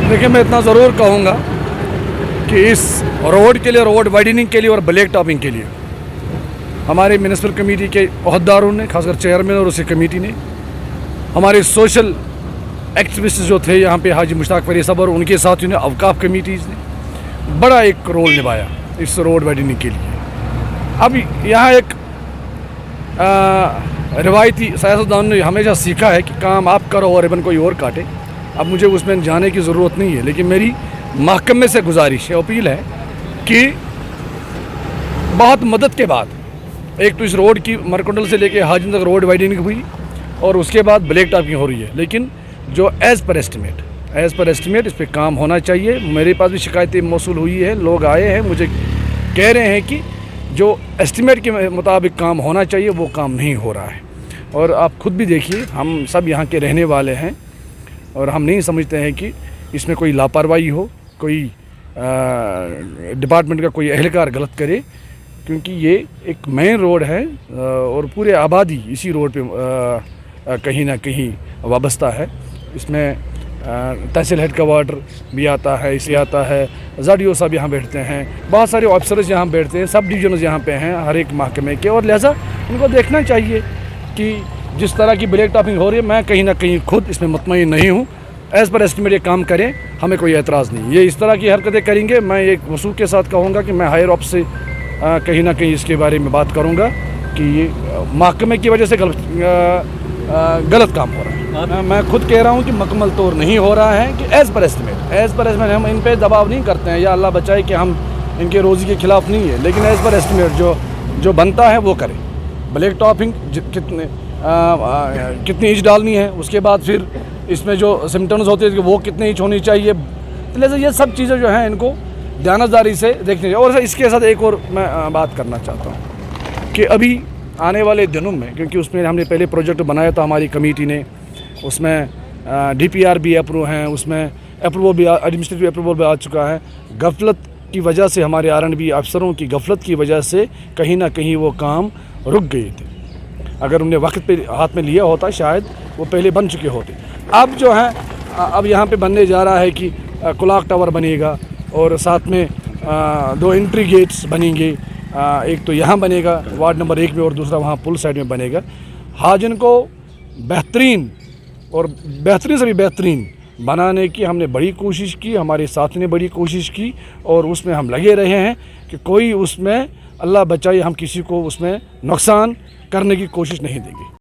देखिए, मैं इतना ज़रूर कहूँगा कि इस रोड के लिए, रोड वाइडनिंग के लिए और ब्लैक टॉपिंग के लिए हमारे म्यूनिसिपल कमेटी के अहदेदारों ने, खासकर चेयरमैन और उसी कमेटी ने, हमारे सोशल एक्टिविस्ट जो थे यहाँ पे हाजी मुश्ताक फरी साहब और उनके साथियों ने, अवकाफ कमेटीज़ ने बड़ा एक रोल निभाया इस रोड वाइडनिंग के लिए। अब यहाँ एक रिवायती सियासतदान ने हमेशा सीखा है कि काम आप करो और रिबन कोई और काटे। अब मुझे उसमें जाने की ज़रूरत नहीं है, लेकिन मेरी महकमे से गुजारिश है, अपील है कि बहुत मदद के बाद एक तो इस रोड की मरकुंडल से लेके हाजिन तक रोड वाइडनिंग हुई और उसके बाद ब्लैक टॉपिंग हो रही है, लेकिन जो एज़ पर एस्टिमेट इस पर काम होना चाहिए। मेरे पास भी शिकायतें मौसूल हुई है, लोग आए हैं मुझे कह रहे हैं कि जो एस्टिमेट के मुताबिक काम होना चाहिए वो काम नहीं हो रहा है। और आप खुद भी देखिए, हम सब यहाँ के रहने वाले हैं और हम नहीं समझते हैं कि इसमें कोई लापरवाही हो, कोई डिपार्टमेंट का कोई एहलकार गलत करे, क्योंकि ये एक मेन रोड है और पूरे आबादी इसी रोड पे कहीं ना कहीं वाबस्ता है। इसमें तहसील हेड का वार्डर भी आता है, इसलिए आता है, ज़ाडियो साहब यहाँ बैठते हैं, बहुत सारे ऑफिसर्स यहाँ बैठते हैं, सब डिवीजन्स यहाँ पे हैं हर एक महकमे के, और लिहाजा उनको देखना चाहिए कि जिस तरह की ब्लैक टॉपिंग हो रही है, मैं कहीं ना कहीं खुद इसमें मुतमईन नहीं हूँ। एज़ पर एस्टिमेट ये काम करें, हमें कोई एतराज़ नहीं। ये इस तरह की हरकतें करेंगे, मैं एक वसूख के साथ कहूँगा कि मैं हायर ऑफ से कहीं ना कहीं इसके बारे में बात करूँगा कि ये महकमे की वजह से गलत काम हो रहा है। मैं खुद कह रहा हूँ कि मुकम्मल तौर नहीं हो रहा है कि एज़ पर एस्टिमेट हम इन पे दबाव नहीं करते हैं, या अल्लाह बचाए कि हम इनके रोज़ी के ख़िलाफ़ नहीं है, लेकिन एज़ पर एस्टिमेट जो बनता है वो करें। ब्लैक टॉपिंग कितनी इंच डालनी है, उसके बाद फिर इसमें जो सिम्टम्स होते हैं कि वो कितनी इंच होनी चाहिए, तो लिहाजा ये सब चीज़ें जो हैं इनको ध्यानदारी से देखनी चाहिए। और इसके साथ एक और मैं बात करना चाहता हूँ कि अभी आने वाले दिनों में, क्योंकि उसमें हमने पहले प्रोजेक्ट बनाया था हमारी कमेटी ने, उसमें DPR भी अप्रूव हैं, उसमें अप्रूवल भी, एडमिनिस्ट्रेटिव अप्रूवल भी आ चुका है। गफलत की वजह से, हमारे R&B अफसरों की गफलत की वजह से कहीं ना कहीं वो काम रुक गए थे। अगर उन्हें वक्त पे हाथ में लिया होता शायद वो पहले बन चुके होते। अब जो है, अब यहाँ पे बनने जा रहा है कि क्लॉक टावर बनेगा और साथ में 2 एंट्री गेट्स बनेंगे, एक तो यहाँ बनेगा वार्ड नंबर 1 में और दूसरा वहाँ पुल साइड में बनेगा। हाजिन को बेहतरीन और बेहतरीन से भी बेहतरीन बनाने की हमने बड़ी कोशिश की, हमारे साथी ने बड़ी कोशिश की और उसमें हम लगे रहे हैं कि कोई उसमें, अल्लाह बचाए, हम किसी को उसमें नुकसान करने की कोशिश नहीं देंगे।